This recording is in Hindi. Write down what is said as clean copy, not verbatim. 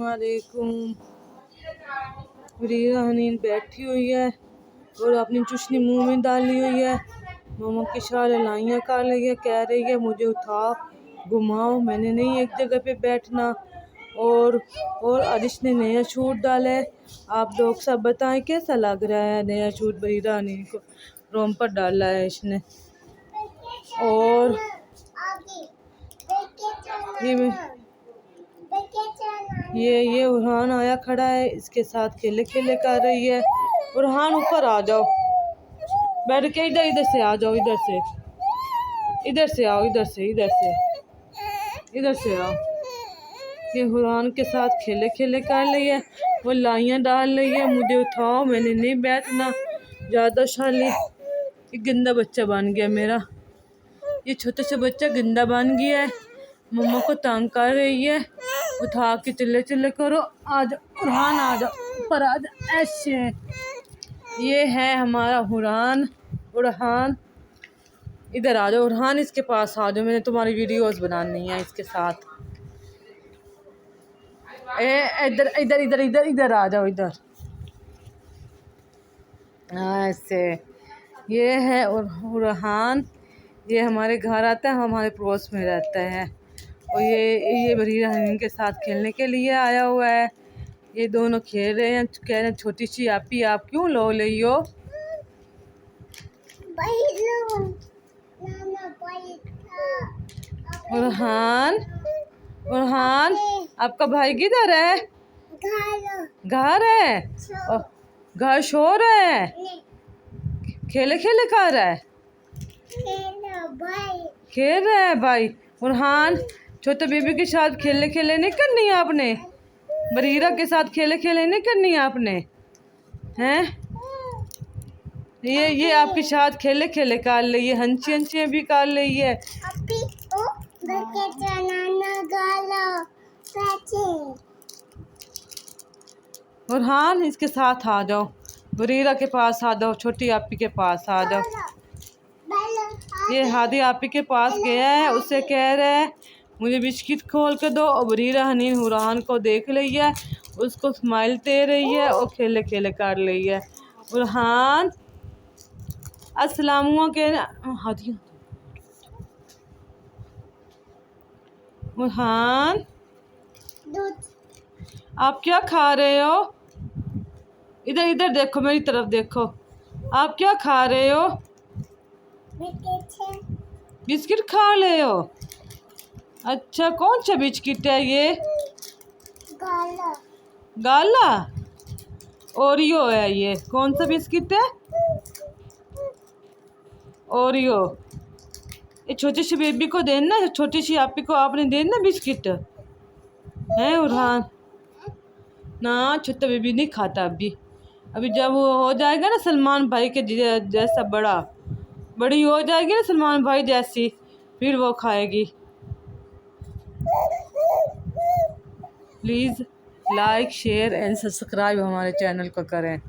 अस्सलामुअलैकुम। रीना हनीन बैठी हुई है और अपनी चुशनी मुंह में डाली हुई है। मामा की शाल लाइयाँ कर रही है, कह रही है मुझे उठा घुमाओ, मैंने नहीं एक जगह पे बैठना। और अरिश ने नया सूट डाला है। आप लोग सब बताएं कैसा लग रहा है नया सूट। बरीरा हनीन को रोम पर डाला है इसने। और ये उरहान आया खड़ा है, इसके साथ खेले खेले कर रही है। उरहान ऊपर आ जाओ, बैठ के इधर से आ जाओ, इधर से आओ, इधर से आओ। ये उरहान के साथ खेले खेले कर रही है, वो लाइयाँ डाल रही है, मुझे उठाओ मैंने नहीं बैठना। ज़्यादा शाली ये गंदा बच्चा बन गया मेरा, ये छोटा सा बच्चा गंदा बन गया है, मम्मा को तंग कर रही है। उठा के चिल्ले चिल्ले करो, आ जाओ उरहान, आ जाओ ऊपर आ जाओ। ऐसे ये है हमारा उरहान, इधर आ जाओ उरहान, इसके पास आ जाओ, मैंने तुम्हारी वीडियोस बनानी है इसके साथ। इधर इधर इधर इधर इधर आ जाओ, इधर। ऐसे ये है उरहान, ये हमारे घर आता है, हमारे पड़ोस में रहता है। और ये बरीरा हनीन के साथ खेलने के लिए आया हुआ है। ये दोनों खेल रहे हैं, कह रहे हैं छोटी सी आपी आप क्यों लो रही हो। उरहान आपका भाई किधर है? घर है, घर शोर है, खेले खेले कर रहा है, खेल रहा है भाई। उरहान छोटे बेबी के साथ खेले खेले नहीं करनी है आपने, बरीरा के साथ खेले खेले नहीं करनी है आपने, हैं? ये आपके साथ खेले खेले कर रही है, हंसी हंसी भी कर रही है। उरहान इसके साथ आ जाओ, बरीरा के पास आ जाओ, छोटी आपी के पास आ जाओ। ये हादी आपी के पास गया है, उससे कह रहा है मुझे बिस्किट खोल के दो। और बरीरा हनीन उरहान को देख रही है, उसको स्माइल दे रही है और खेले खेले कर रही है। उरहान अस्सलाम के उरहान आप क्या खा रहे हो? इधर इधर देखो, मेरी तरफ देखो, आप क्या खा रहे हो? बिस्किट खा रहे हो? अच्छा कौन सा बिस्किट है ये? गाला ओरियो है ये। कौन सा बिस्किट है? ओरियो। ये छोटी सी बेबी को देना, छोटी सी आपी को आपने देना बिस्किट है। उरहान ना छोटा बेबी नहीं खाता अभी जब वो हो जाएगा ना सलमान भाई के जैसा बड़ी हो जाएगी ना सलमान भाई जैसी, फिर वो खाएगी। Please like share and subscribe हमारे चैनल को करें।